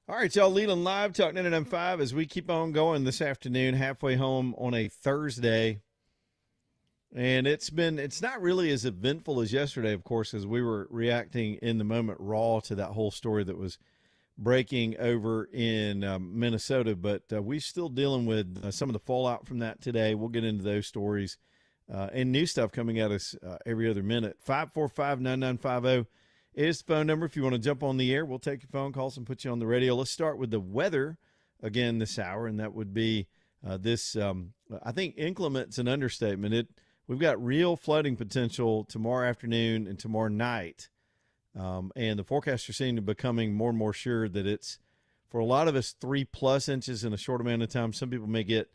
All right, y'all. Leland Live, Talk 995 as we keep on going this afternoon, halfway home on a Thursday. And it's not really as eventful as yesterday, of course, as we were reacting in the moment raw to that whole story that was breaking over in Minnesota. But we're still dealing with some of the fallout from that today. We'll get into those stories and new stuff coming at us every other minute. 545-9950 is the phone number. If you want to jump on the air, we'll take your phone calls and put you on the radio. Let's start with the weather again this hour, and that would be this. I think inclement's an understatement. We've got real flooding potential tomorrow afternoon and tomorrow night. And the forecasters seem to be becoming more and more sure that it's, for a lot of us, 3+ inches in a short amount of time. Some people may get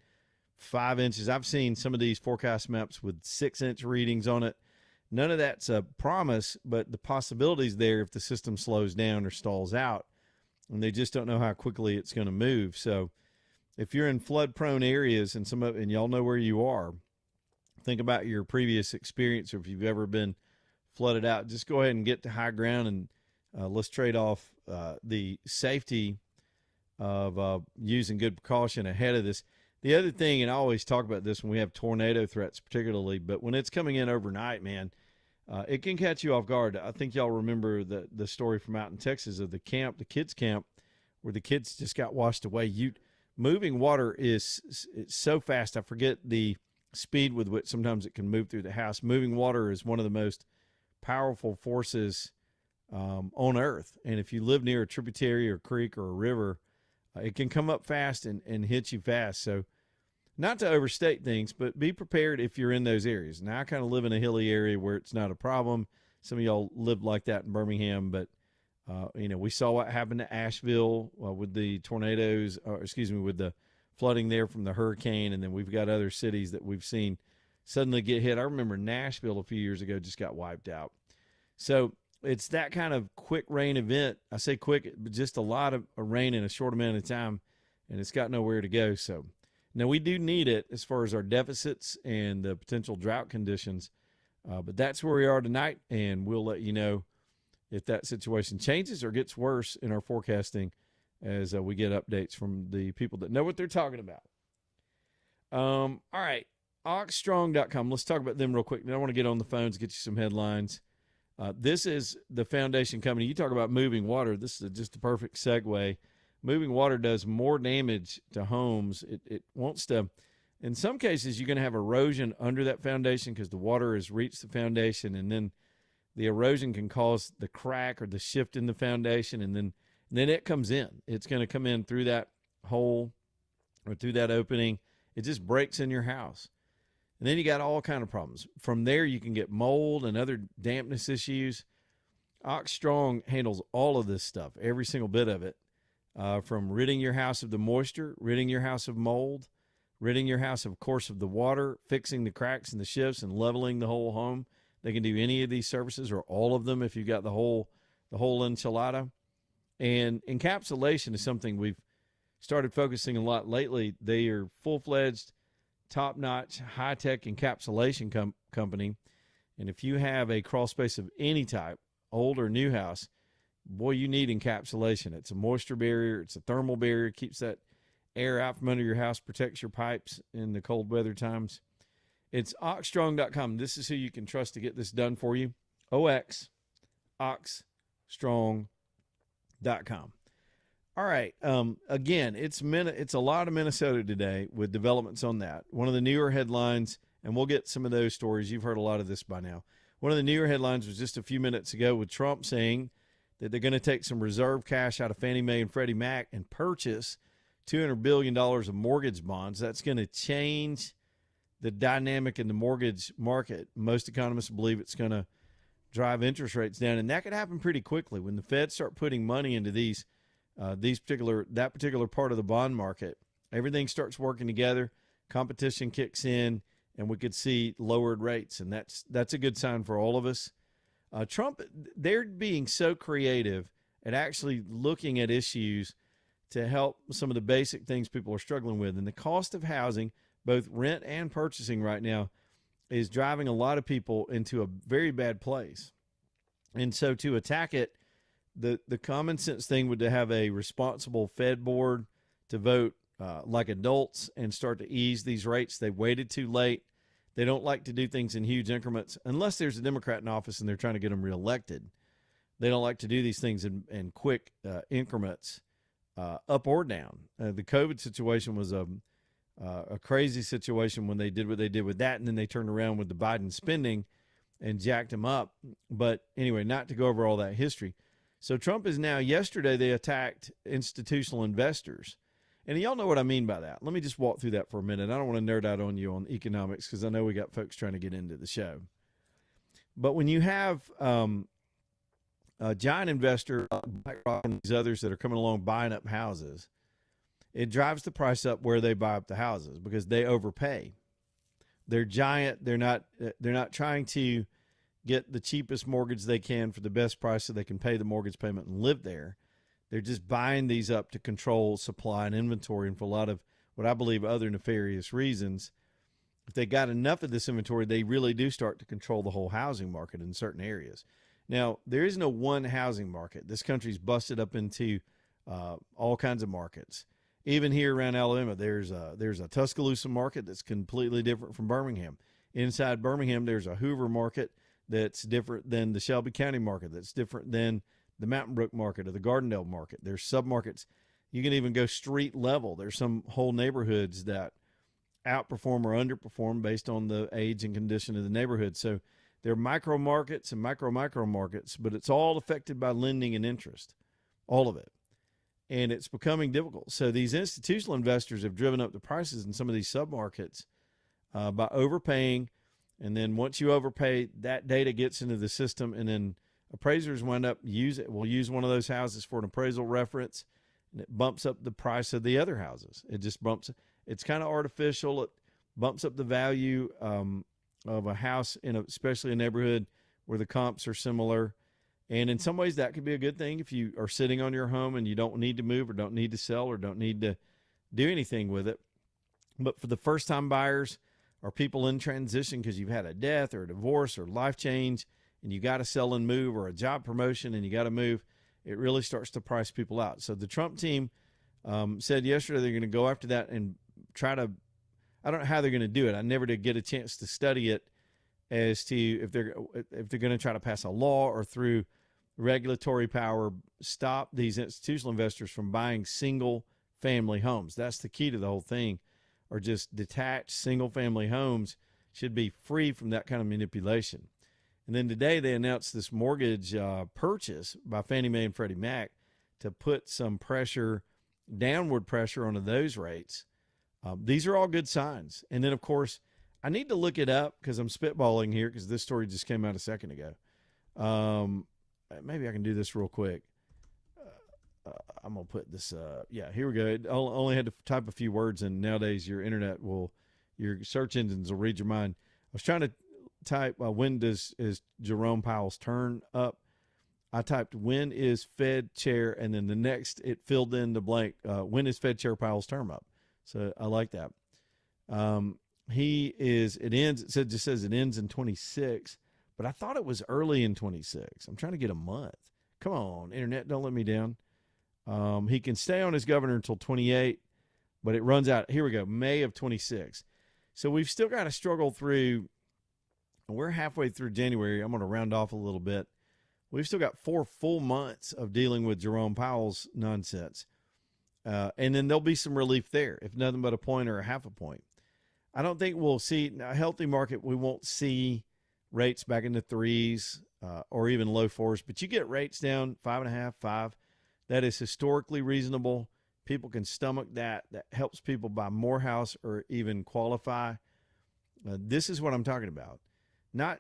5 inches. I've seen some of these forecast maps with 6-inch readings on it. None of that's a promise, but the possibility's there if the system slows down or stalls out, and they just don't know how quickly it's going to move. So if you're in flood-prone areas and y'all know where you are, think about your previous experience, or if you've ever been flooded out, just go ahead and get to high ground, and let's trade off the safety of using good precaution ahead of this. The other thing, and I always talk about this when we have tornado threats particularly, but when it's coming in overnight, man, it can catch you off guard. I think y'all remember the story from out in Texas of the kids camp, where the kids just got washed away. Moving water it's so fast. I forget the speed with which sometimes it can move through the house. Moving water is one of the most powerful forces on earth. And if you live near a tributary or creek or a river, it can come up fast and hit you fast. So not to overstate things, but be prepared if you're in those areas. Now, I kind of live in a hilly area where it's not a problem. Some of y'all live like that in Birmingham, but we saw what happened to Asheville with the tornadoes, with the flooding there from the hurricane, and then we've got other cities that we've seen suddenly get hit. I remember Nashville a few years ago just got wiped out. So it's that kind of quick rain event. I say quick, but just a lot of rain in a short amount of time, and it's got nowhere to go. So now we do need it as far as our deficits and the potential drought conditions, but that's where we are tonight, and we'll let you know if that situation changes or gets worse in our forecasting as we get updates from the people that know what they're talking about. All right, oxstrong.com. Let's talk about them real quick. Then I want to get on the phones, get you some headlines. This is the foundation company. You talk about moving water. This is just a perfect segue. Moving water does more damage to homes. It wants to, in some cases, you're going to have erosion under that foundation because the water has reached the foundation, and then the erosion can cause the crack or the shift in the foundation, and then it comes in. It's going to come in through that hole or through that opening. It just breaks in your house. And then you got all kind of problems. From there, you can get mold and other dampness issues. Ox Strong handles all of this stuff, every single bit of it, from ridding your house of the moisture, ridding your house of mold, ridding your house, of course, of the water, fixing the cracks and the shifts, and leveling the whole home. They can do any of these services or all of them if you've got the whole enchilada. And encapsulation is something we've started focusing a lot lately. They are full-fledged, top-notch, high-tech encapsulation company. And if you have a crawl space of any type, old or new house, boy, you need encapsulation. It's a moisture barrier. It's a thermal barrier. Keeps that air out from under your house, protects your pipes in the cold weather times. It's oxstrong.com. This is who you can trust to get this done for you. oxstrong.com. All right. Again, it's a lot of Minnesota today with developments on that. One of the newer headlines, and we'll get some of those stories. You've heard a lot of this by now. One of the newer headlines was just a few minutes ago with Trump saying that they're going to take some reserve cash out of Fannie Mae and Freddie Mac and purchase $200 billion of mortgage bonds. That's going to change the dynamic in the mortgage market. Most economists believe it's going to drive interest rates down, and that could happen pretty quickly when the Fed start putting money into that particular part of the bond market. Everything starts working together, competition kicks in, and we could see lowered rates, and that's a good sign for all of us. Trump, they're being so creative at actually looking at issues to help some of the basic things people are struggling with, and the cost of housing, both rent and purchasing right now, is driving a lot of people into a very bad place. And so to attack it the common sense thing would to have a responsible Fed board to vote like adults and start to ease these rates. They waited too late. They don't like to do things in huge increments unless there's a Democrat in office and they're trying to get them reelected. They don't like to do these things in quick increments, up or down. The COVID situation was a crazy situation when they did what they did with that, and then they turned around with the Biden spending and jacked him up. But anyway, not to go over all that history. So Trump is now, yesterday they attacked institutional investors. And y'all know what I mean by that. Let me just walk through that for a minute. I don't want to nerd out on you on economics because I know we got folks trying to get into the show. But when you have a giant investor, BlackRock and these others that are coming along buying up houses, it drives the price up where they buy up the houses because they overpay. They're giant. They're not trying to get the cheapest mortgage they can for the best price so they can pay the mortgage payment and live there. They're just buying these up to control supply and inventory, and for a lot of what I believe other nefarious reasons. If they got enough of this inventory, they really do start to control the whole housing market in certain areas. Now, there is no one housing market. This country's busted up into all kinds of markets. Even here around Alabama, there's a Tuscaloosa market that's completely different from Birmingham. Inside Birmingham, there's a Hoover market that's different than the Shelby County market, that's different than the Mountain Brook market or the Gardendale market. There's submarkets. You can even go street level. There's some whole neighborhoods that outperform or underperform based on the age and condition of the neighborhood. So there are micro markets and micro markets, but it's all affected by lending and interest, all of it. And it's becoming difficult. So these institutional investors have driven up the prices in some of these submarkets by overpaying. And then once you overpay, that data gets into the system, and then appraisers wind up will use one of those houses for an appraisal reference, and it bumps up the price of the other houses. It just bumps. It's kind of artificial. It bumps up the value of a house especially a neighborhood where the comps are similar. And in some ways that could be a good thing if you are sitting on your home and you don't need to move or don't need to sell or don't need to do anything with it. But for the first time buyers or people in transition because you've had a death or a divorce or life change and you got to sell and move, or a job promotion and you got to move, it really starts to price people out. So the Trump team said yesterday they're going to go after that and try to, I don't know how they're going to do it. I never did get a chance to study it as to if they're going to try to pass a law or through regulatory power stop these institutional investors from buying single family homes. That's the key to the whole thing. Or just detached single family homes should be free from that kind of manipulation. And then today they announced this mortgage purchase by Fannie Mae and Freddie Mac to put some downward pressure onto those rates. These are all good signs. And then, of course, I need to look it up because I'm spitballing here because this story just came out a second ago. Maybe I can do this real quick. I'm going to put this, yeah, here we go. It only had to type a few words, and nowadays your search engines will read your mind. I was trying to type, when is Jerome Powell's turn up? I typed, when is Fed chair, and then the next, it filled in the blank, when is Fed chair Powell's term up? So I like that. It just says it ends in 26, but I thought it was early in 26. I'm trying to get a month. Come on, internet, don't let me down. He can stay on as governor until 28, but it runs out. Here we go, May of 26. So we've still got to struggle through. We're halfway through January. I'm going to round off a little bit. We've still got 4 full months of dealing with Jerome Powell's nonsense. And then there'll be some relief there, if nothing but a point or a half a point. I don't think we'll see a healthy market. We won't see rates back in the 3s or even low 4s, but you get rates down 5.5, 5. That is historically reasonable. People can stomach that. That helps people buy more house or even qualify. This is what I'm talking about.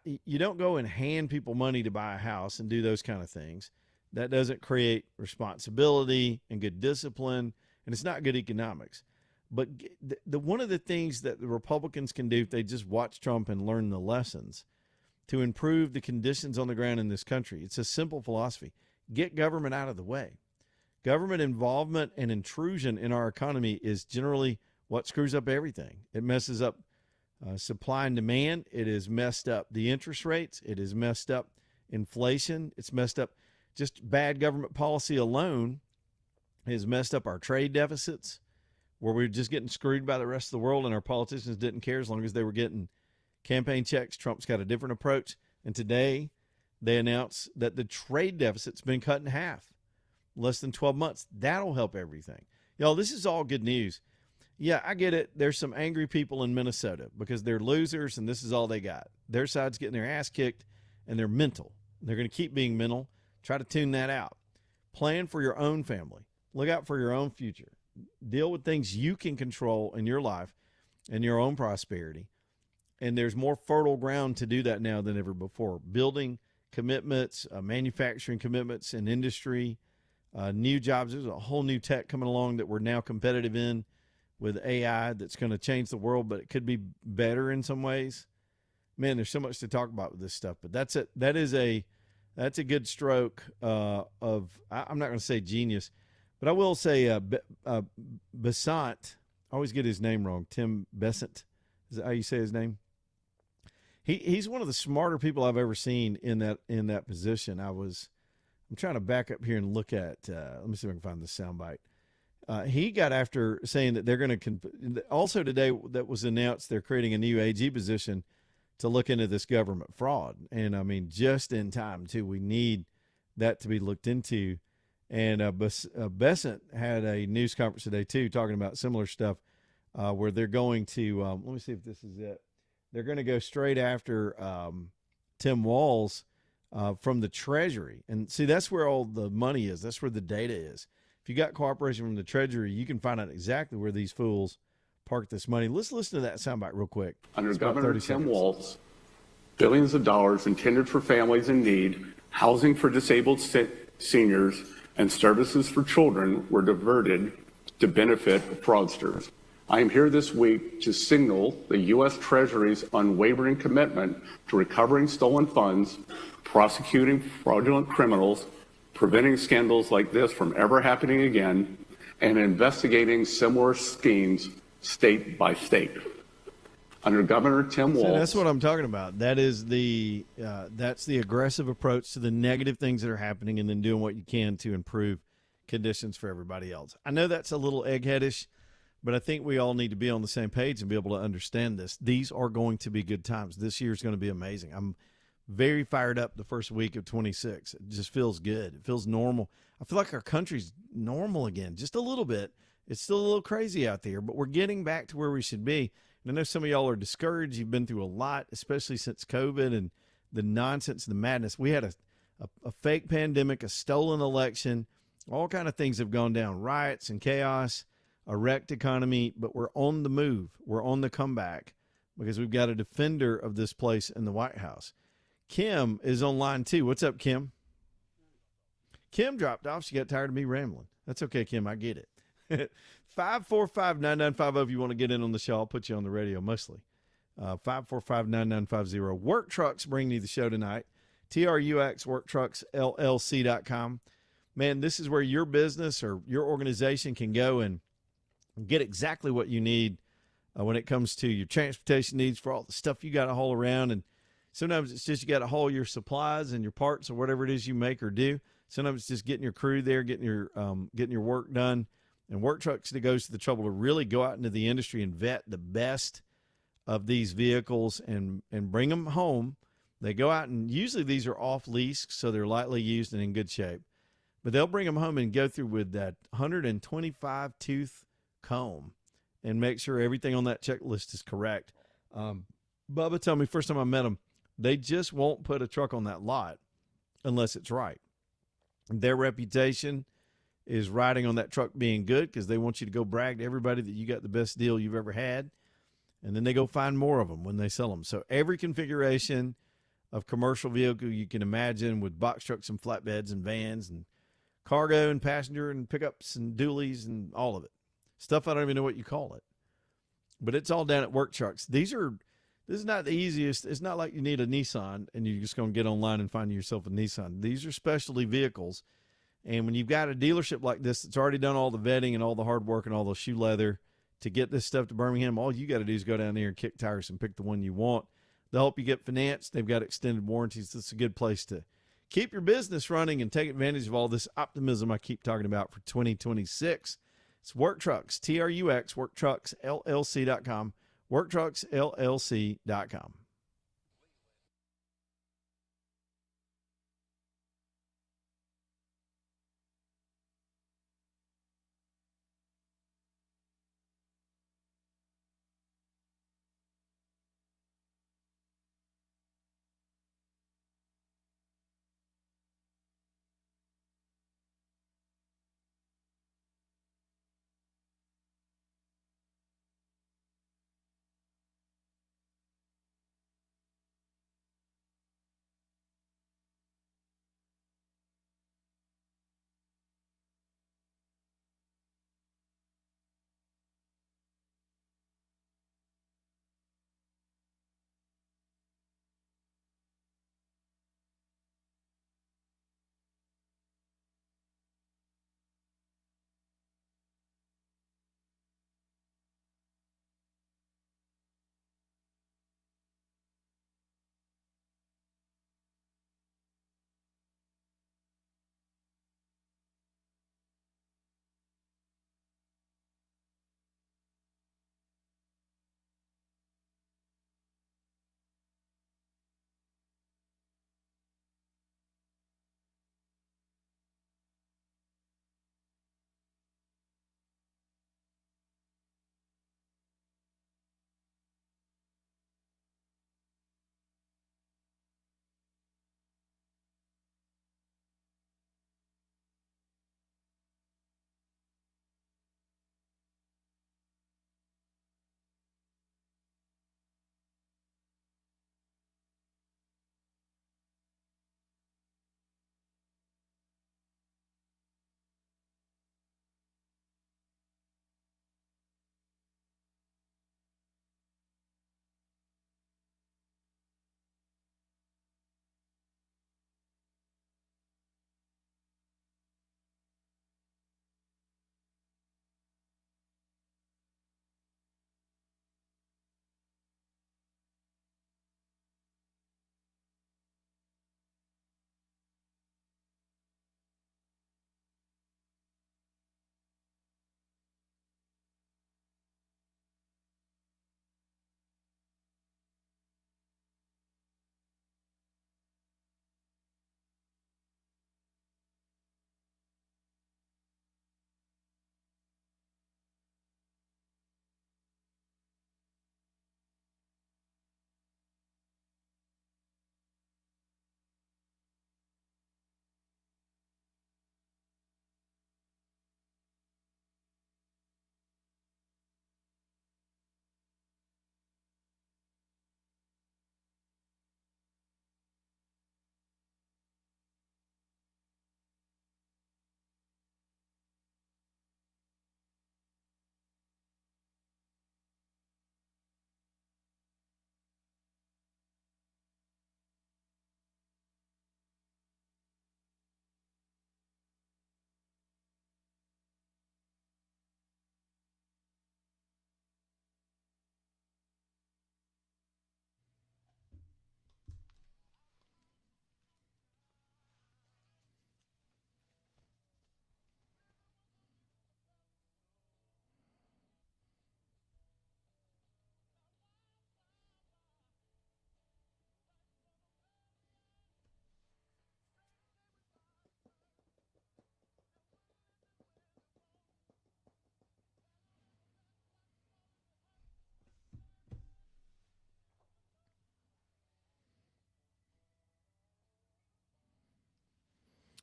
You don't go and hand people money to buy a house and do those kind of things. That doesn't create responsibility and good discipline, and it's not good economics. But one of the things that the Republicans can do if they just watch Trump and learn the lessons to improve the conditions on the ground in this country, it's a simple philosophy. Get government out of the way. Government involvement and intrusion in our economy is generally what screws up everything. It messes up supply and demand. It has messed up the interest rates. It has messed up inflation. It's messed up just bad government policy alone has messed up our trade deficits, where we're just getting screwed by the rest of the world, and our politicians didn't care as long as they were getting campaign checks. Trump's got a different approach. And today they announced that the trade deficit's been cut in half, less than 12 months. That'll help everything. Y'all, this is all good news. Yeah, I get it. There's some angry people in Minnesota because they're losers and this is all they got. Their side's getting their ass kicked and they're mental. They're going to keep being mental. Try to tune that out. Plan for your own family. Look out for your own future. Deal with things you can control in your life and your own prosperity. And there's more fertile ground to do that now than ever before. Building commitments, manufacturing commitments in industry, new jobs. There's a whole new tech coming along that we're now competitive in with AI that's going to change the world, but it could be better in some ways. Man, there's so much to talk about with this stuff, but that's it. That's a good stroke of, I'm not going to say genius, but I will say Besant. I always get his name wrong. Tim Besant. Is that how you say his name? He's one of the smarter people I've ever seen in that position. I'm trying to back up here and look at, let me see if I can find the soundbite. He got after saying that they're going to, also today that was announced, they're creating a new AG position to look into this government fraud. And I mean, just in time too, we need that to be looked into. And Besant had a news conference today too, talking about similar stuff where they're going to, let me see if this is it. They're going to go straight after Tim Walz from the Treasury. And see, that's where all the money is. That's where the data is. If you got cooperation from the Treasury, you can find out exactly where these fools park this money. Let's listen to that soundbite real quick. Under Governor Tim Walz, billions of dollars intended for families in need, housing for disabled seniors, and services for children were diverted to benefit fraudsters. I am here this week to signal the U.S. Treasury's unwavering commitment to recovering stolen funds, prosecuting fraudulent criminals, preventing scandals like this from ever happening again, and investigating similar schemes state by state. Under Governor Tim Walz. So that's what I'm talking about. That is that's the aggressive approach to the negative things that are happening and then doing what you can to improve conditions for everybody else. I know that's a little eggheadish, but I think we all need to be on the same page and be able to understand this. These are going to be good times. This year is going to be amazing. I'm very fired up the first week of 26. It just feels good. It feels normal. I feel like our country's normal again, just a little bit. It's still a little crazy out there, but we're getting back to where we should be. And I know some of y'all are discouraged. You've been through a lot, especially since COVID and the nonsense and the madness. We had a fake pandemic, a stolen election, all kind of things have gone down, riots and chaos, a wrecked economy, but we're on the move. We're on the comeback because we've got a defender of this place in the White House. Kim is on line 2. What's up, Kim? Kim dropped off. She got tired of me rambling. That's okay, Kim. I get it. 545-9950 if you want to get in on the show. I'll put you on the radio mostly. 545-9950. Work Trucks bring you the show tonight. TRUX, WorkTrucksLLC.com. Man, this is where your business or your organization can go and get exactly what you need when it comes to your transportation needs for all the stuff you got to haul around. And sometimes it's just you got to haul your supplies and your parts or whatever it is you make or do. Sometimes it's just getting your crew there, getting your work done. And Work Trucks that goes to the trouble to really go out into the industry and vet the best of these vehicles and bring them home. They go out and usually these are off lease, so they're lightly used and in good shape. But they'll bring them home and go through with that 125 tooth comb and make sure everything on that checklist is correct. Bubba told me first time I met them, they just won't put a truck on that lot unless it's right. Their reputation is riding on that truck being good because they want you to go brag to everybody that you got the best deal you've ever had. And then they go find more of them when they sell them. So every configuration of commercial vehicle you can imagine with box trucks and flatbeds and vans and cargo and passenger and pickups and dualies and all of it. Stuff I don't even know what you call it. But it's all down at Work Trucks. This is not the easiest. It's not like you need a Nissan and you're just going to get online and find yourself a Nissan. These are specialty vehicles. And when you've got a dealership like this that's already done all the vetting and all the hard work and all the shoe leather to get this stuff to Birmingham, all you got to do is go down there and kick tires and pick the one you want. They'll help you get financed. They've got extended warranties. This is a good place to keep your business running and take advantage of all this optimism I keep talking about for 2026. It's Work Trucks, TRUX, WorkTrucksLLC.com, WorkTrucksLLC.com.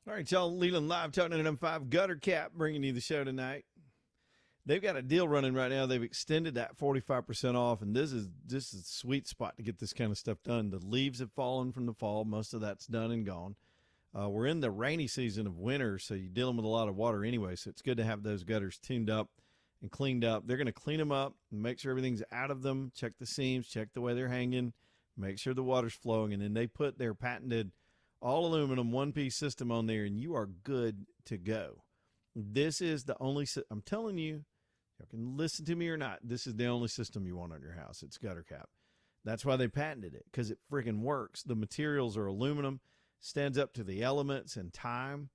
All right, y'all. Leland Live, talking to M5 Gutter Cap, bringing you the show tonight. They've got a deal running right now. They've extended that 45% off, and this is a sweet spot to get this kind of stuff done. The leaves have fallen from the fall. Most of that's done and gone. We're in the rainy season of winter, so you're dealing with a lot of water anyway, so it's good to have those gutters tuned up and cleaned up. They're going to clean them up and make sure everything's out of them, check the seams, check the way they're hanging, make sure the water's flowing, and then they put their patented all-aluminum one-piece system on there, and you are good to go. This is the only – I'm telling you, you can listen to me or not, this is the only system you want on your house. It's Gutter Cap. That's why they patented it, because it freaking works. The materials are aluminum. stands up to the elements and time.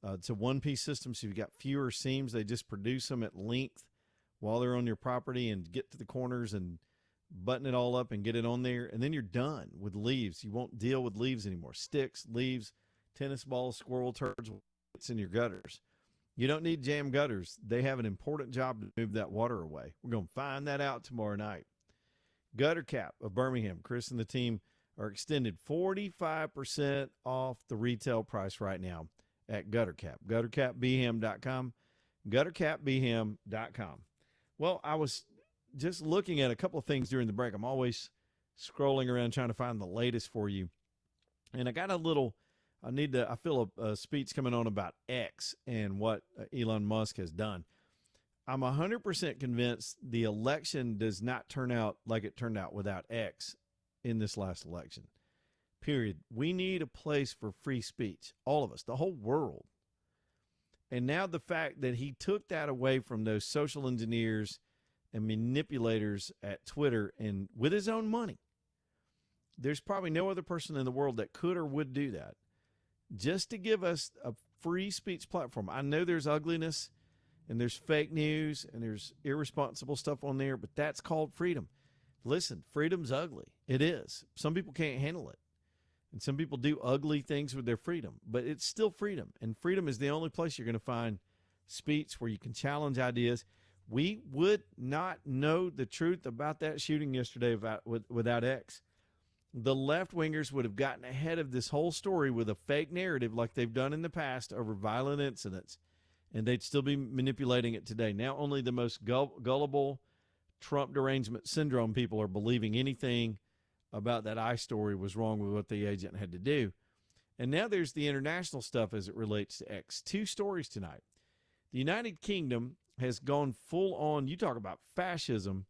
It's a one-piece system, so you've got fewer seams. They just produce them at length while they're on your property and get to the corners and button it all up and get it on there. And then you're done with leaves. You won't deal with leaves anymore. Sticks, leaves, tennis balls, squirrel turds, it's in your gutters. You don't need jam gutters. They have an important job to move that water away. We're going to find that out tomorrow night. Gutter Cap of Birmingham, Chris and the team are extended 45% off the retail price right now at GutterCap. GutterCapBham.com. GutterCapBham.com. Well, I was just looking at a couple of things during the break. I'm always scrolling around trying to find the latest for you. And I got I feel a speech coming on about X and what Elon Musk has done. I'm 100% convinced the election does not turn out like it turned out without X in this last election. Period. We need a place for free speech. All of us, the whole world. And now the fact that he took that away from those social engineers and manipulators at Twitter and with his own money. There's probably no other person in the world that could or would do that. Just to give us a free speech platform. I know there's ugliness and there's fake news and there's irresponsible stuff on there, but that's called freedom. Listen, freedom's ugly. It is. Some people can't handle it. And some people do ugly things with their freedom, but it's still freedom. And freedom is the only place you're going to find speech where you can challenge ideas. We would not know the truth about that shooting yesterday without X. The left-wingers would have gotten ahead of this whole story with a fake narrative like they've done in the past over violent incidents, and they'd still be manipulating it today. Now only the most gullible Trump derangement syndrome people are believing anything about that I story was wrong with what the agent had to do. And now there's the international stuff as it relates to X. Two stories tonight. The United Kingdom has gone full on, you talk about fascism,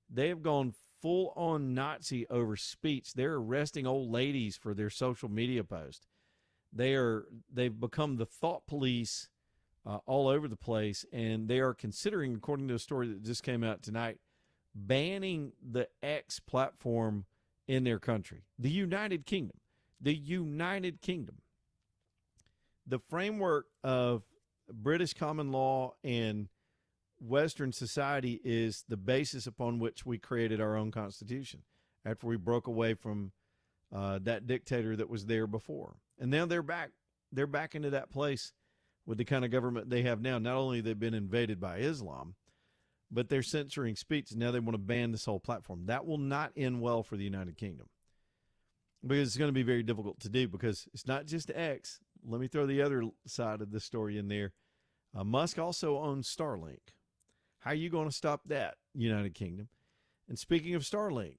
they have gone full on Nazi over speech. They're arresting old ladies for their social media posts. They've become the thought police all over the place, and they are considering, according to a story that just came out tonight, banning the X platform in their country. The United Kingdom. The United Kingdom. The framework of British common law and Western society is the basis upon which we created our own constitution after we broke away from that dictator that was there before. And now they're back into that place with the kind of government they have now. Not only they've been invaded by Islam, but they're censoring speech. And now they want to ban this whole platform. That will not end well for the United Kingdom because it's going to be very difficult to do because it's not just X. Let me throw the other side of the story in there. Musk also owns Starlink. How are you going to stop that, United Kingdom? And speaking of Starlink,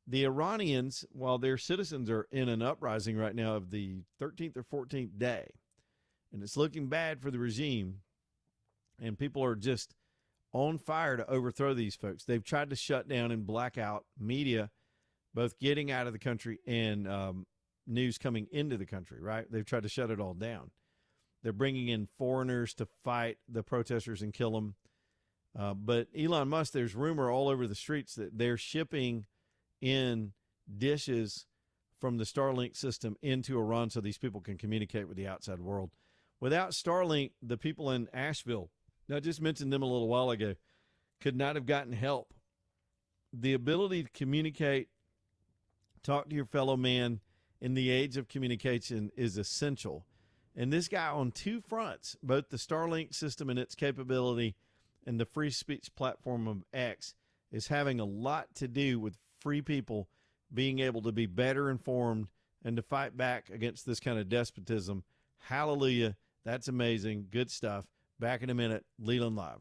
the Iranians, while their citizens are in an uprising right now of the 13th or 14th day, and it's looking bad for the regime, and people are just on fire to overthrow these folks. They've tried to shut down and black out media, both getting out of the country and news coming into the country, right? They've tried to shut it all down. They're bringing in foreigners to fight the protesters and kill them. But Elon Musk, there's rumor all over the streets that they're shipping in dishes from the Starlink system into Iran so these people can communicate with the outside world. Without Starlink, the people in Asheville, I just mentioned them a little while ago, could not have gotten help. The ability to communicate, talk to your fellow man in the age of communication is essential. And this guy on two fronts, both the Starlink system and its capability and the free speech platform of X, is having a lot to do with free people being able to be better informed and to fight back against this kind of despotism. Hallelujah. That's amazing. Good stuff. Back in a minute. Leland Live.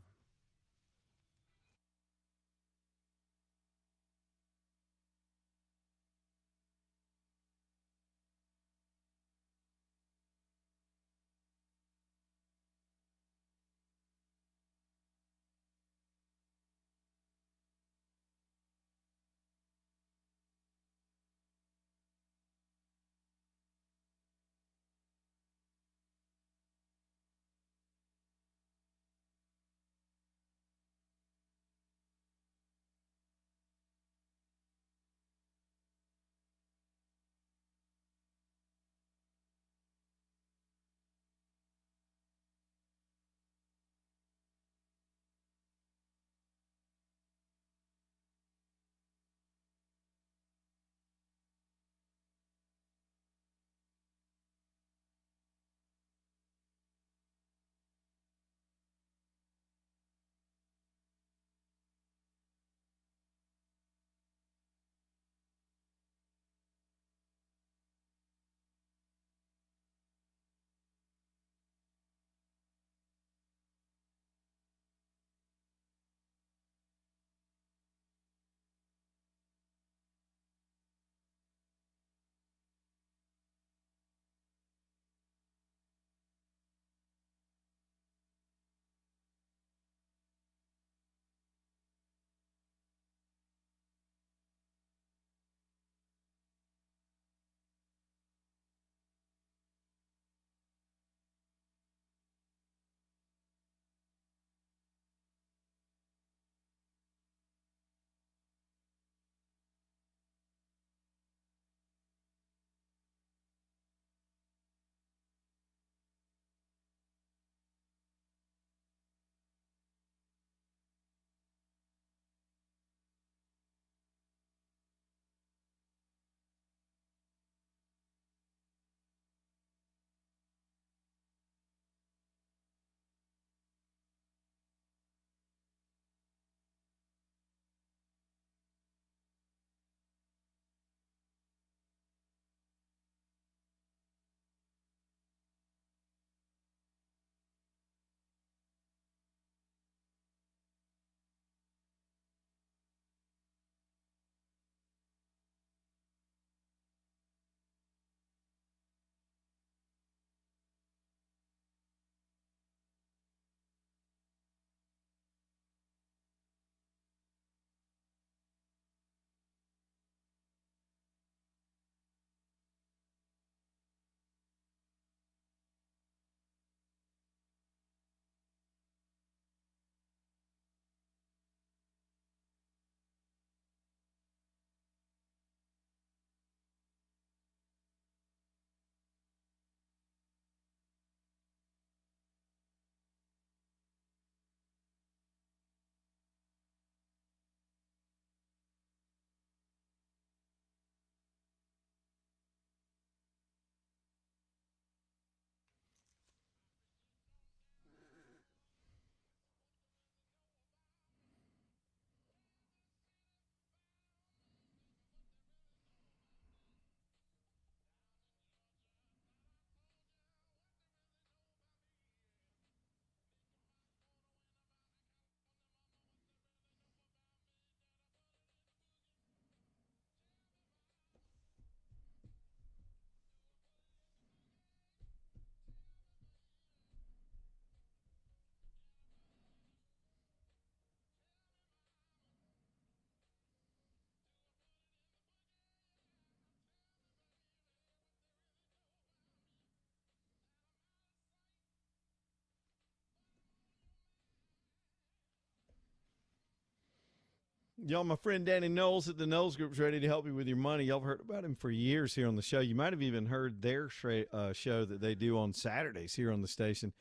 Y'all, my friend Danny Knowles at the Knowles Group's ready to help you with your money. Y'all have heard about him for years here on the show. You might have even heard their show that they do on Saturdays here on the station.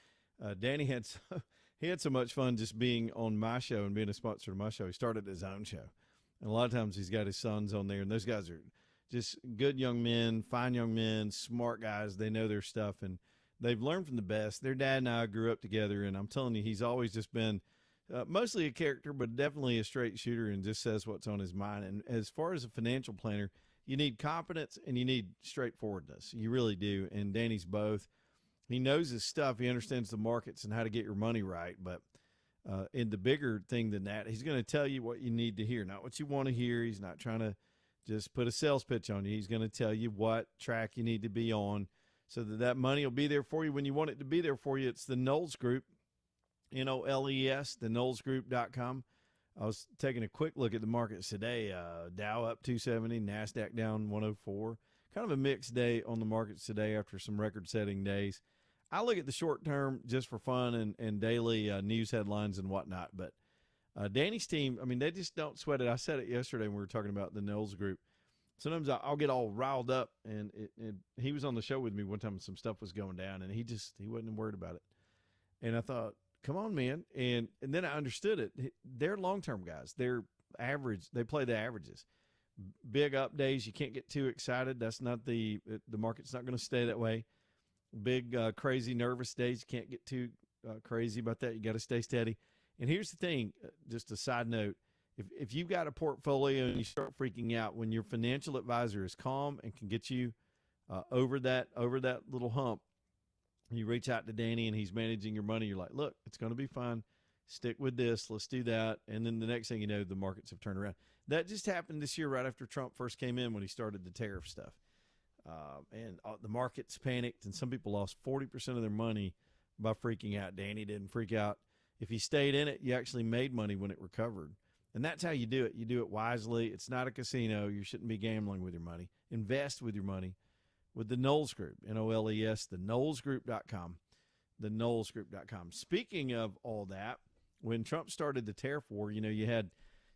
Danny he had so much fun just being on my show and being a sponsor of my show. He started his own show. And a lot of times he's got his sons on there, and those guys are just good young men, fine young men, smart guys. They know their stuff, and they've learned from the best. Their dad and I grew up together, and I'm telling you, he's always just been mostly a character, but definitely a straight shooter and just says what's on his mind. And as far as a financial planner, you need competence and you need straightforwardness. You really do. And Danny's both. He knows his stuff. He understands the markets and how to get your money right. But in the bigger thing than that, he's going to tell you what you need to hear, not what you want to hear. He's not trying to just put a sales pitch on you. He's going to tell you what track you need to be on so that money will be there for you when you want it to be there for you. It's the Knowles Group. Knowles, theknowlesgroup.com. I was taking a quick look at the markets today. Dow up 270, NASDAQ down 104. Kind of a mixed day on the markets today after some record-setting days. I look at the short term just for fun and daily news headlines and whatnot. But Danny's team, I mean, they just don't sweat it. I said it yesterday when we were talking about the Knowles Group. Sometimes I'll get all riled up, and he was on the show with me one time and some stuff was going down, and he wasn't worried about it. And I thought, come on, man. And then I understood it. They're long-term guys. They're average. They play the averages. Big up days, you can't get too excited. That's not the market's not going to stay that way. Big, crazy, nervous days, you can't get too crazy about that. You got to stay steady. And here's the thing, just a side note. If you've got a portfolio and you start freaking out, when your financial advisor is calm and can get you over that little hump, you reach out to Danny and he's managing your money. You're like, look, it's going to be fine. Stick with this. Let's do that. And then the next thing you know, the markets have turned around. That just happened this year right after Trump first came in when he started the tariff stuff. And the markets panicked and some people lost 40% of their money by freaking out. Danny didn't freak out. If you stayed in it, you actually made money when it recovered. And that's how you do it. You do it wisely. It's not a casino. You shouldn't be gambling with your money. Invest with your money. With the Knowles Group, Knowles, theknowlesgroup.com, theknowlesgroup.com. Speaking of all that, when Trump started the tariff war, you had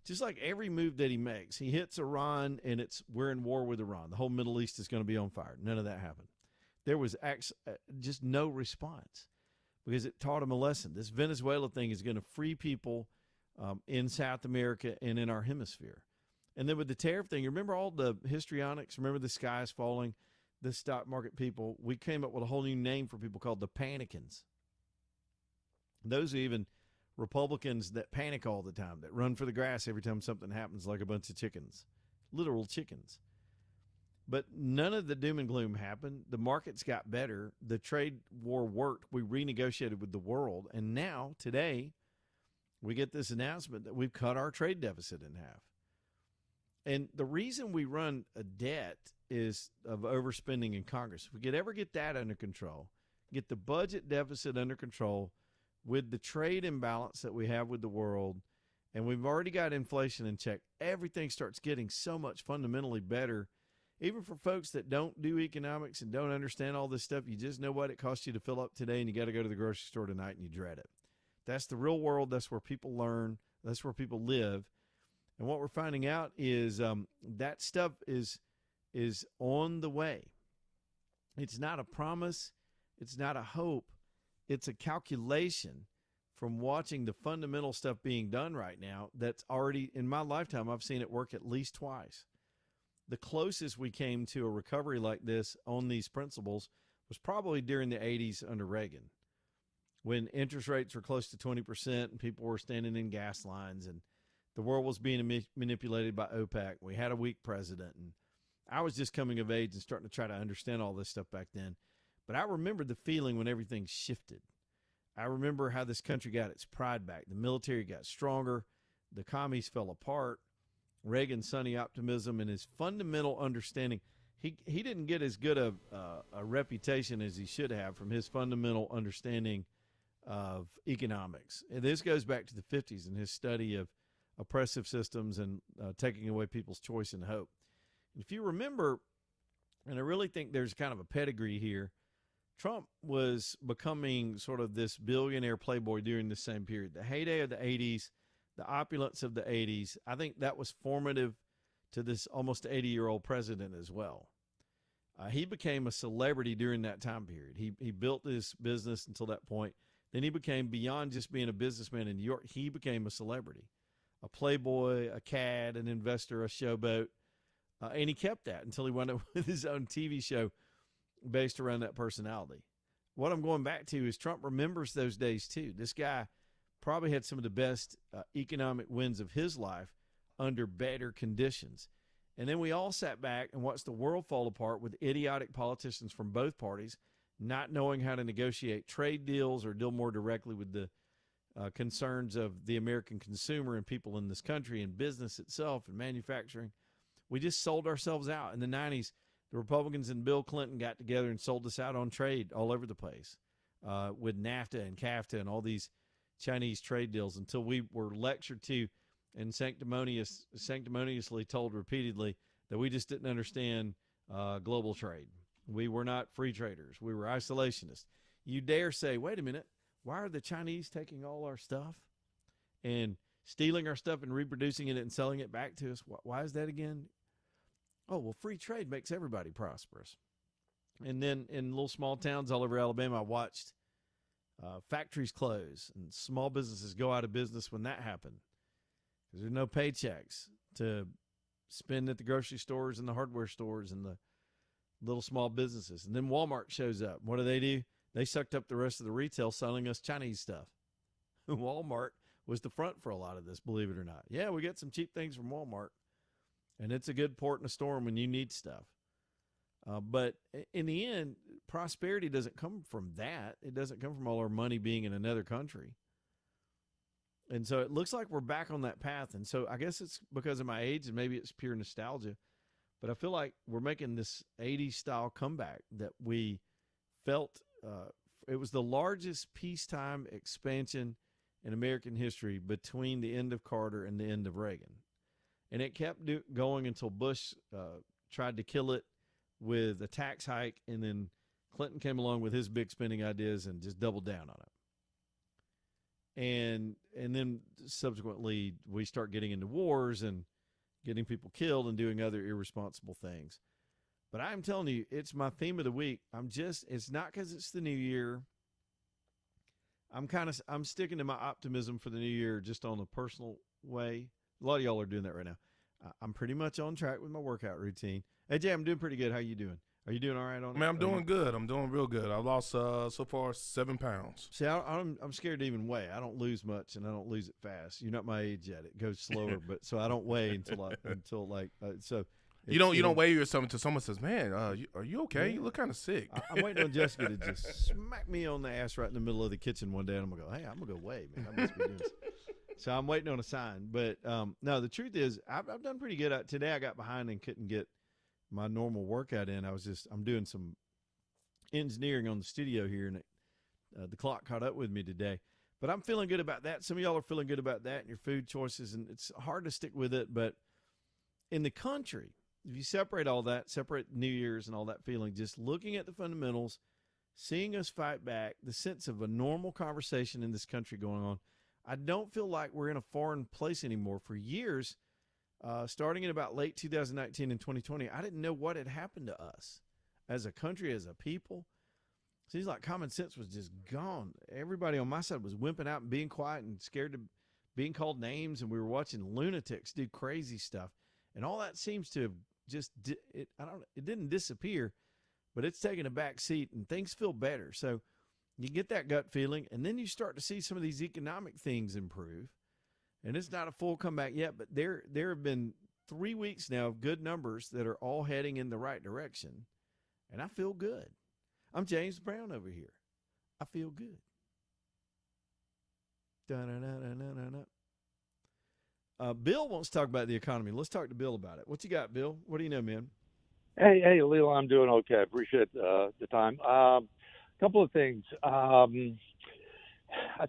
just like every move that he makes, he hits Iran and we're in war with Iran. The whole Middle East is going to be on fire. None of that happened. There was just no response because it taught him a lesson. This Venezuela thing is going to free people in South America and in our hemisphere. And then with the tariff thing, remember all the histrionics? Remember the sky is falling? The stock market people, we came up with a whole new name for people called the panicans. Those are even Republicans that panic all the time, that run for the grass every time something happens, like a bunch of chickens, literal chickens. But none of the doom and gloom happened. The markets got better. The trade war worked. We renegotiated with the world. And now, today, we get this announcement that we've cut our trade deficit in half. And the reason we run a debt is of overspending in Congress. If we could ever get that under control, get the budget deficit under control with the trade imbalance that we have with the world, and we've already got inflation in check, everything starts getting so much fundamentally better. Even for folks that don't do economics and don't understand all this stuff, you just know what it costs you to fill up today, and you got to go to the grocery store tonight, and you dread it. That's the real world. That's where people learn. That's where people live. And what we're finding out is that stuff is on the way. It's not a promise. It's not a hope. It's a calculation from watching the fundamental stuff being done right now that's already, in my lifetime, I've seen it work at least twice. The closest we came to a recovery like this on these principles was probably during the 80s under Reagan, when interest rates were close to 20% and people were standing in gas lines and the world was being manipulated by OPEC. We had a weak president, and I was just coming of age and starting to try to understand all this stuff back then. But I remember the feeling when everything shifted. I remember how this country got its pride back. The military got stronger. The commies fell apart. Reagan's sunny optimism and his fundamental understanding. He didn't get as good a reputation as he should have from his fundamental understanding of economics. And this goes back to the 50s and his study of oppressive systems and taking away people's choice and hope. And if you remember, and I really think there's kind of a pedigree here, Trump was becoming sort of this billionaire playboy during the same period. The heyday of the 80s, the opulence of the 80s, I think that was formative to this almost 80-year-old president as well. He became a celebrity during that time period. He built this business until that point. Then he became, beyond just being a businessman in New York, he became a celebrity, a playboy, a cad, an investor, a showboat. And he kept that until he wound up with his own TV show based around that personality. What I'm going back to is Trump remembers those days too. This guy probably had some of the best economic wins of his life under better conditions. And then we all sat back and watched the world fall apart with idiotic politicians from both parties not knowing how to negotiate trade deals or deal more directly with the concerns of the American consumer and people in this country and business itself and manufacturing. We just sold ourselves out. In the 90s, the Republicans and Bill Clinton got together and sold us out on trade all over the place with NAFTA and CAFTA and all these Chinese trade deals until we were lectured to and sanctimoniously told repeatedly that we just didn't understand global trade. We were not free traders. We were isolationists. You dare say, wait a minute, why are the Chinese taking all our stuff and stealing our stuff and reproducing it and selling it back to us? Why is that again? Oh, well, free trade makes everybody prosperous. And then in little small towns all over Alabama, I watched factories close and small businesses go out of business when that happened because there's no paychecks to spend at the grocery stores and the hardware stores and the little small businesses. And then Walmart shows up. What do? They sucked up the rest of the retail selling us Chinese stuff. Walmart was the front for a lot of this, believe it or not. Yeah, we get some cheap things from Walmart, and it's a good port in a storm when you need stuff. But in the end, prosperity doesn't come from that. It doesn't come from all our money being in another country. And so it looks like we're back on that path. And so I guess it's because of my age and maybe it's pure nostalgia. But I feel like we're making this 80s style comeback that we felt it was the largest peacetime expansion in American history between the end of Carter and the end of Reagan. And it kept going until Bush tried to kill it with a tax hike, and then Clinton came along with his big spending ideas and just doubled down on it. And then subsequently we start getting into wars and getting people killed and doing other irresponsible things. But I'm telling you, it's my theme of the week. It's not because it's the new year. I'm sticking to my optimism for the new year just on a personal way. A lot of y'all are doing that right now. I'm pretty much on track with my workout routine. Hey, Jay, I'm doing pretty good. How you doing? Are you doing all right on it? Man, I'm doing good. I'm doing real good. I've lost so far 7 pounds. See, I'm scared to even weigh. I don't lose much, and I don't lose it fast. You're not my age yet. It goes slower, but so I don't weigh so. You don't weigh yourself until someone says, "Man, are you okay? You look kind of sick." I'm waiting on Jessica to just smack me on the ass right in the middle of the kitchen one day, and I'm gonna go, "Hey, I'm gonna go weigh, man. I must be doing this." So I'm waiting on a sign. But no, the truth is, I've done pretty good. Today I got behind and couldn't get my normal workout in. I'm doing some engineering on the studio here, and the clock caught up with me today. But I'm feeling good about that. Some of y'all are feeling good about that and your food choices, and it's hard to stick with it. But in the country, if you separate all that, separate New Year's and all that feeling, just looking at the fundamentals, seeing us fight back, the sense of a normal conversation in this country going on, I don't feel like we're in a foreign place anymore. For years, starting in about late 2019 and 2020, I didn't know what had happened to us as a country, as a people. Seems like common sense was just gone. Everybody on my side was wimping out and being quiet and scared of being called names, and we were watching lunatics do crazy stuff. And all that seems to have it didn't disappear, but it's taken a back seat and things feel better. So you get that gut feeling, and then you start to see some of these economic things improve. And it's not a full comeback yet, but there have been 3 weeks now of good numbers that are all heading in the right direction, and I feel good. I'm James Brown over here. I feel good. Da-da-da-da-da-da. Bill wants to talk about the economy. Let's talk to Bill about it. What you got, Bill? What do you know, man? Hey, Leo, I'm doing okay. I appreciate the time. Couple of things. I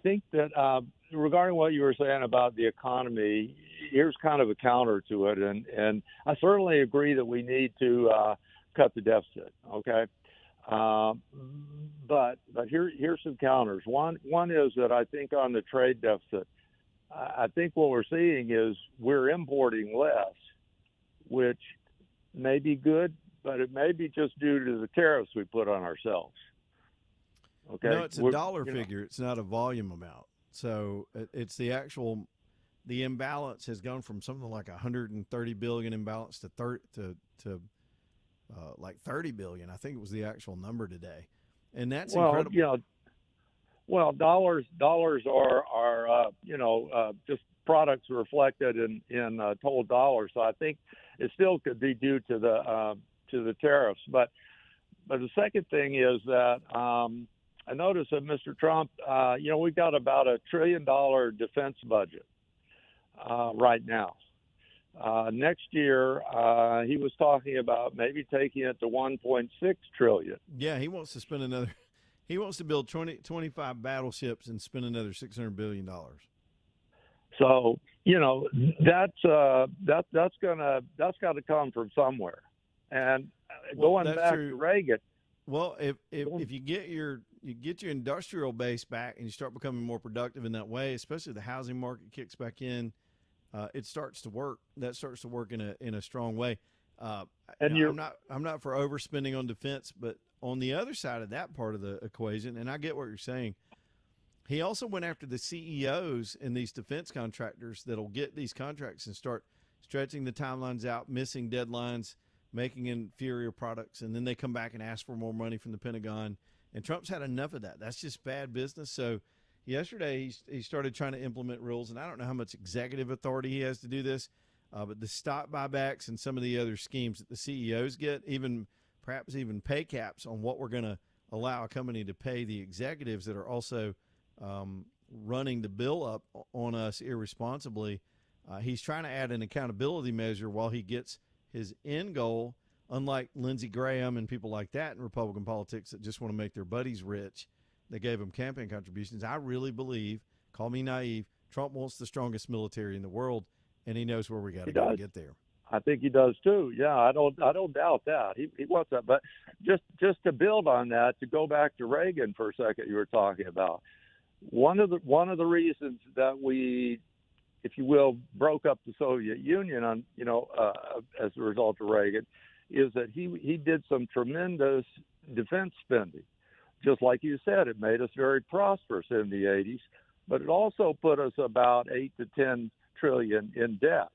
think that regarding what you were saying about the economy, here's kind of a counter to it, and I certainly agree that we need to cut the deficit. Okay, but here's some counters. One is that I think on the trade deficit, I think what we're seeing is we're importing less, which may be good, but it may be just due to the tariffs we put on ourselves. Okay. No, it's a dollar figure. It's not a volume amount. So it's the imbalance has gone from something like 130 billion imbalance to like 30 billion. I think it was the actual number today, and that's incredible. Well, dollars are just products reflected in total dollars. So I think it still could be due to the tariffs. But the second thing is that I noticed that Mr. Trump, we've got about $1 trillion defense budget right now. Next year, he was talking about maybe taking it to 1.6 trillion. Yeah, he wants to spend another. He wants to build 25 battleships and spend another $600 billion. So that's got to come from somewhere. And going back to Reagan. Well, if you get your industrial base back and you start becoming more productive in that way, especially the housing market kicks back in, it starts to work. That starts to work in a strong way. I'm not for overspending on defense, but on the other side of that part of the equation, and I get what you're saying, he also went after the CEOs and these defense contractors that'll get these contracts and start stretching the timelines out, missing deadlines, making inferior products, and then they come back and ask for more money from the Pentagon. And Trump's had enough of that. That's just bad business. So yesterday he started trying to implement rules, and I don't know how much executive authority he has to do this, but the stock buybacks and some of the other schemes that the CEOs get, perhaps even pay caps on what we're going to allow a company to pay the executives that are also running the bill up on us irresponsibly. He's trying to add an accountability measure while he gets his end goal, unlike Lindsey Graham and people like that in Republican politics that just want to make their buddies rich. They gave him campaign contributions. I really believe, call me naive, Trump wants the strongest military in the world, and he knows where we got to go to get there. I think he does too. Yeah, I don't doubt that. He wants that. But just to build on that, to go back to Reagan for a second, you were talking about one of the reasons that we, if you will, broke up the Soviet Union as a result of Reagan, is that he did some tremendous defense spending. Just like you said, it made us very prosperous in the 80s, but it also put us about 8 to 10 trillion in debt.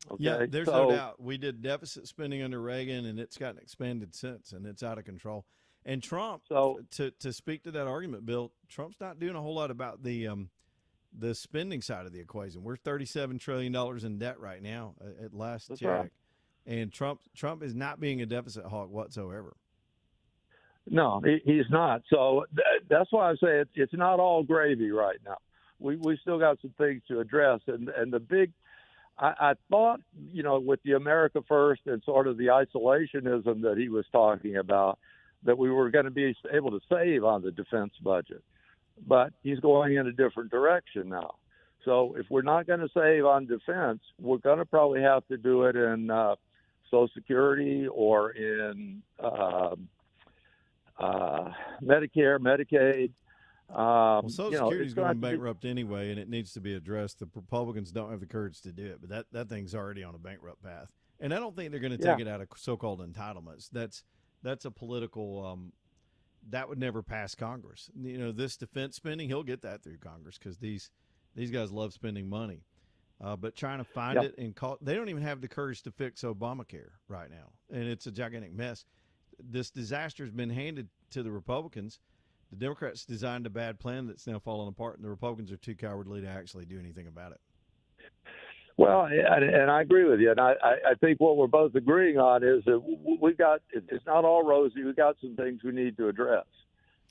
Okay? Yeah, there's no doubt. We did deficit spending under Reagan, and it's gotten expanded since, and it's out of control. And Trump, to speak to that argument, Bill, Trump's not doing a whole lot about the spending side of the equation. We're $37 trillion in debt right now at last check. Right. And Trump is not being a deficit hawk whatsoever. No, he's not. So that's why I say it's not all gravy right now. We still got some things to address. And the big, I thought, with the America First and sort of the isolationism that he was talking about, that we were going to be able to save on the defense budget. But he's going in a different direction now. So if we're not going to save on defense, we're going to probably have to do it in Social Security or in Medicare, Medicaid. Social Security is going bankrupt anyway, and it needs to be addressed. The Republicans don't have the courage to do it, but that thing's already on a bankrupt path. And I don't think they're going to take it out of so-called entitlements. That's a political that would never pass Congress. This defense spending, he'll get that through Congress because these guys love spending money. But trying to find it and they don't even have the courage to fix Obamacare right now, and it's a gigantic mess. This disaster has been handed to the Republicans. The Democrats designed a bad plan that's now falling apart, and the Republicans are too cowardly to actually do anything about it. Well, and I agree with you. And I think what we're both agreeing on is that it's not all rosy. We've got some things we need to address.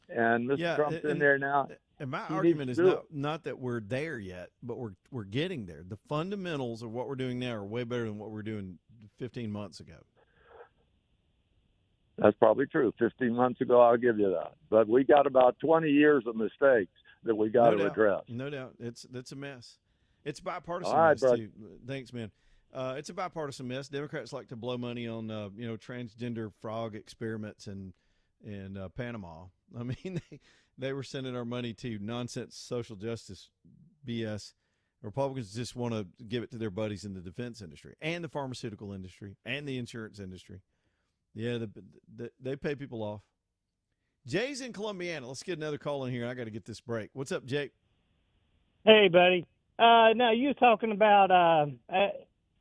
And Mr. Trump's in there now. And my argument is not that we're there yet, but we're getting there. The fundamentals of what we're doing now are way better than what we were doing 15 months ago. That's probably true. 15 months ago, I'll give you that. But we got about 20 years of mistakes that we got to address. No doubt. It's a mess. It's bipartisan mess, too. Thanks, man. It's a bipartisan mess. Democrats like to blow money on, transgender frog experiments in Panama. I mean, they were sending our money to nonsense social justice BS. Republicans just want to give it to their buddies in the defense industry and the pharmaceutical industry and the insurance industry. Yeah, they pay people off. Jay's in Columbiana. Let's get another call in here. I got to get this break. What's up, Jake? Hey, buddy. No, you were talking about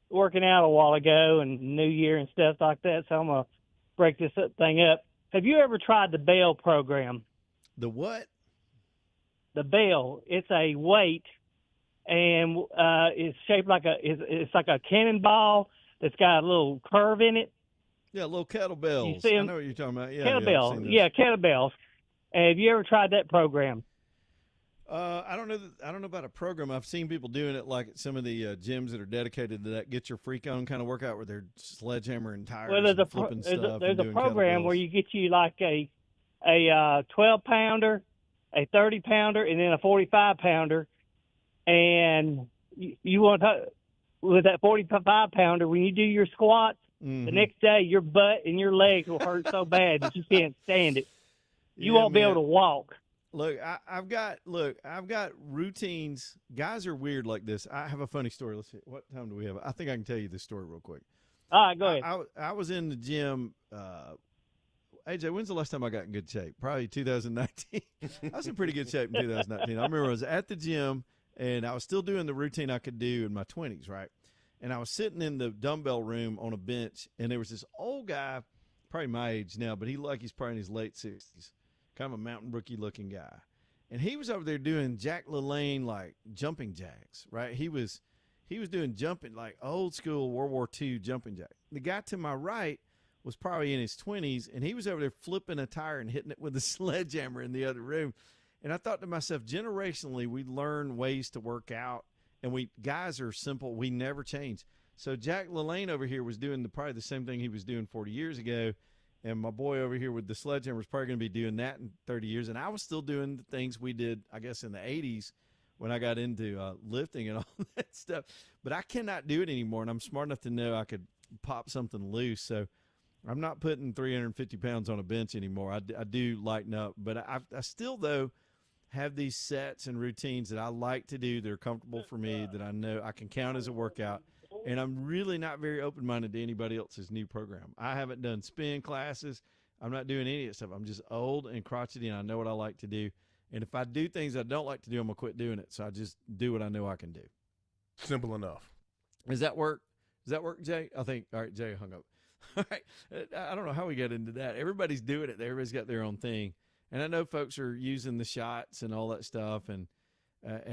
working out a while ago and New Year and stuff like that, so I'm going to break this thing up. Have you ever tried the Bell program? The what? The Bell. It's a weight, and it's shaped like it's like a cannonball that's got a little curve in it. Yeah, little kettlebells. You see 'em? I know what you're talking about. Yeah, Kettlebell. Yeah, kettlebells. Have you ever tried that program? I don't know. I don't know about a program. I've seen people doing it like at some of the gyms that are dedicated to that get your freak on kind of workout where they're sledgehammering tires Well, and flipping stuff. There's a doing program kettlebells. where you get you like a 12-pounder, a 30-pounder, and then a 45-pounder. And you want to, with that 45-pounder, when you do your squats, the next day your butt and your legs will hurt so bad that you can't stand it. You won't be able to walk. Look, I've got routines. Guys are weird like this. I have a funny story. Let's see. What time do we have? I think I can tell you this story real quick. All right, go ahead. I was in the gym. AJ, when's the last time I got in good shape? Probably 2019. I was in pretty good shape in 2019. I remember I was at the gym, and I was still doing the routine I could do in my 20s, right? And I was sitting in the dumbbell room on a bench, and there was this old guy, probably my age now, but he looked like he's probably in his late 60s, kind of a mountain rookie-looking guy. And he was over there doing Jack LaLanne, like, jumping jacks, right? He was doing jumping, like old school World War II jumping jack. The guy to my right was probably in his 20s, and he was over there flipping a tire and hitting it with a sledgehammer in the other room. And I thought to myself, generationally, we learn ways to work out, and guys are simple. We never change. So Jack LaLanne over here was doing probably the same thing he was doing 40 years ago, and my boy over here with the sledgehammer is probably going to be doing that in 30 years. And I was still doing the things we did, I guess, in the 80s when I got into lifting and all that stuff. But I cannot do it anymore, and I'm smart enough to know I could pop something loose. So I'm not putting 350 pounds on a bench anymore. I do lighten up. But I still, though, have these sets and routines that I like to do that are comfortable for me, that I know I can count as a workout. And I'm really not very open-minded to anybody else's new program. I haven't done spin classes. I'm not doing any of that stuff. I'm just old and crotchety, and I know what I like to do. And if I do things I don't like to do, I'm going to quit doing it. So I just do what I know I can do. Simple enough. Does that work? Does that work, Jay? I think, all right, Jay hung up. All right. I don't know how we got into that. Everybody's doing it. Everybody's got their own thing. And I know folks are using the shots and all that stuff. And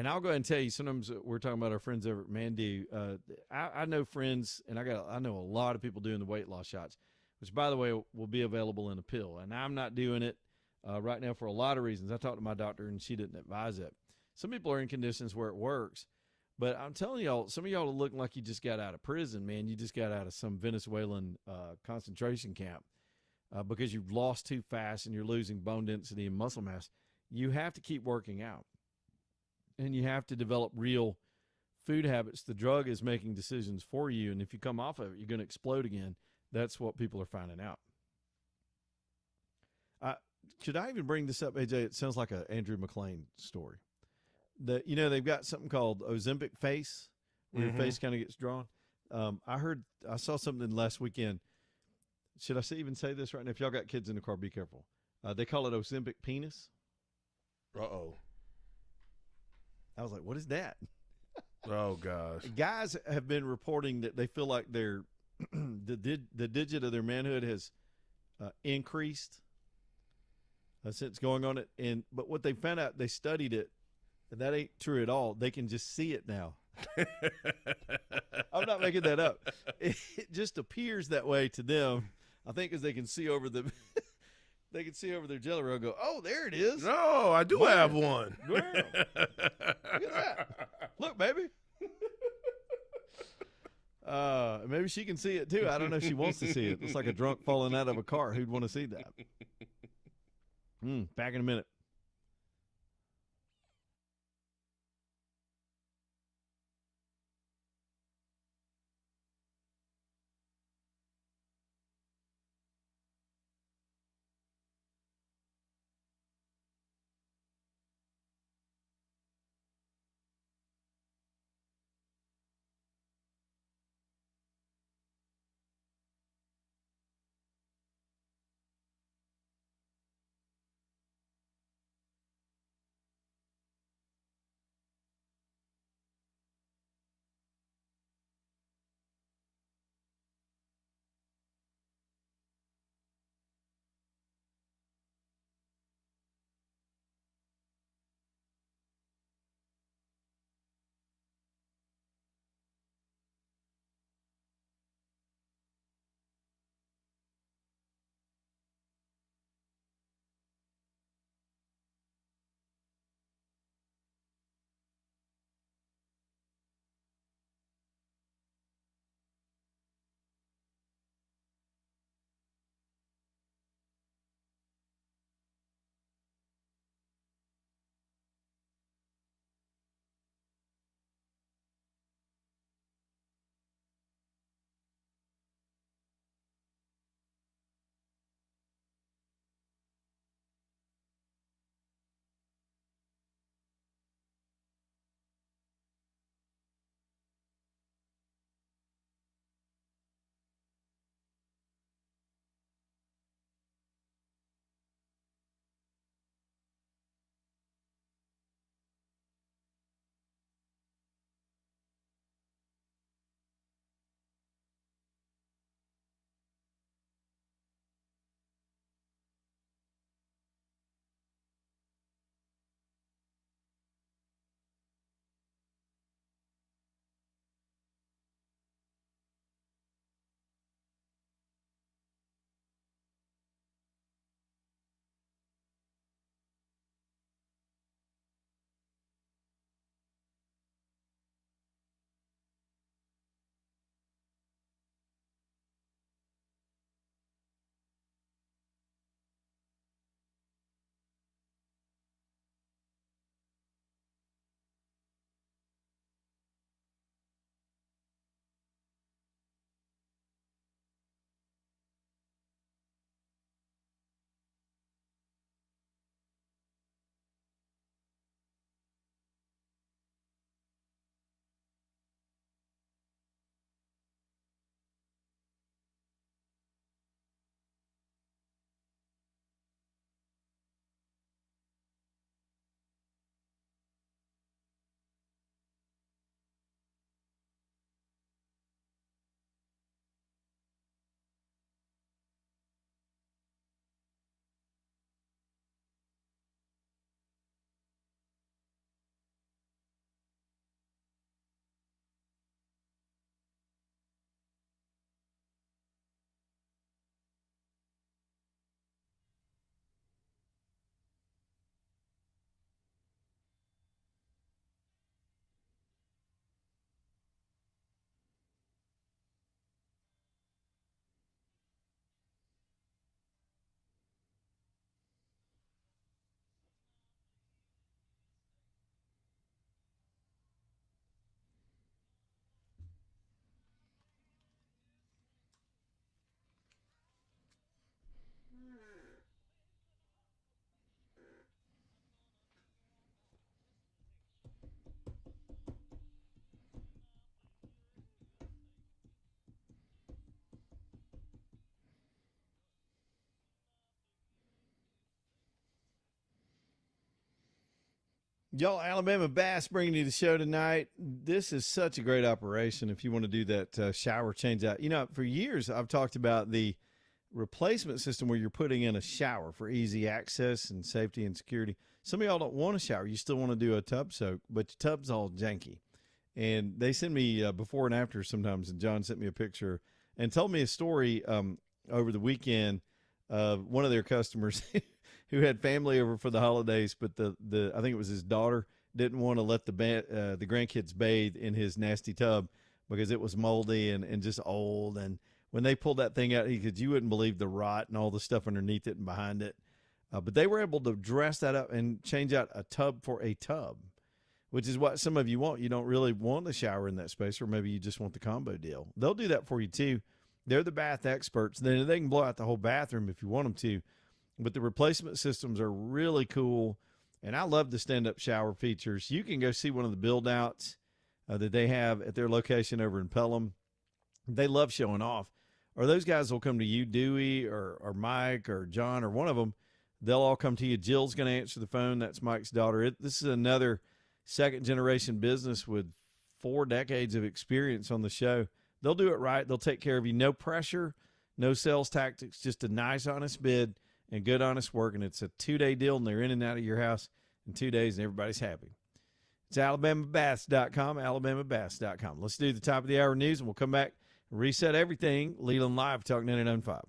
I'll go ahead and tell you, sometimes we're talking about our friends over at Mandu. I know friends, and I know a lot of people doing the weight loss shots, which, by the way, will be available in a pill. And I'm not doing it right now for a lot of reasons. I talked to my doctor, and she didn't advise it. Some people are in conditions where it works. But I'm telling y'all, some of y'all are looking like you just got out of prison, man. You just got out of some Venezuelan concentration camp because you've lost too fast and you're losing bone density and muscle mass. You have to keep working out. And you have to develop real food habits. The drug is making decisions for you, and if you come off of it, you're going to explode again. That's what people are finding out. Should I even bring this up, AJ? It sounds like an Andrew McLean story. They've got something called Ozempic face, where your face kind of gets drawn. I saw something last weekend. Should I even say this right now? If y'all got kids in the car, be careful. They call it Ozempic penis. Uh-oh. I was like, what is that? Oh, gosh. Guys have been reporting that they feel like their the digit of their manhood has increased since going on it. But what they found out, they studied it, and that ain't true at all. They can just see it now. I'm not making that up. It just appears that way to them. I think because they can see over the they can see over their jelly roll and go, oh, there it is. No, I do have one. Wow. Look at that. Look, baby. Maybe she can see it too. I don't know if she wants to see it. It's like a drunk falling out of a car. Who'd want to see that? Back in a minute. Y'all, Alabama Bass bringing you the show tonight. This is such a great operation if you want to do that shower change out. You know, for years I've talked about the replacement system where you're putting in a shower for easy access and safety and security. Some of y'all don't want a shower. You still want to do a tub soak, but your tub's all janky. And they send me before and after sometimes, and John sent me a picture and told me a story over the weekend of one of their customers who had family over for the holidays, but the I think it was his daughter didn't want to let the grandkids bathe in his nasty tub because it was moldy and just old. And when they pulled that thing out, you wouldn't believe the rot and all the stuff underneath it and behind it. But they were able to dress that up and change out a tub for a tub, which is what some of you want. You don't really want a shower in that space, or maybe you just want the combo deal. They'll do that for you too. They're the bath experts. They can blow out the whole bathroom if you want them to. But the replacement systems are really cool, and I love the stand-up shower features. You can go see one of the build-outs that they have at their location over in Pelham. They love showing off. Or those guys will come to you, Dewey or Mike or John or one of them. They'll all come to you. Jill's going to answer the phone. That's Mike's daughter. This is another second-generation business with 4 decades of experience on the show. They'll do it right. They'll take care of you. No pressure, no sales tactics, just a nice, honest bid and good, honest work. And it's a 2-day deal, and they're in and out of your house in 2 days, and everybody's happy. It's alabamabass.com, alabamabass.com. Let's do the top of the hour news, and we'll come back and reset everything. Leland Live, Talk 99.5.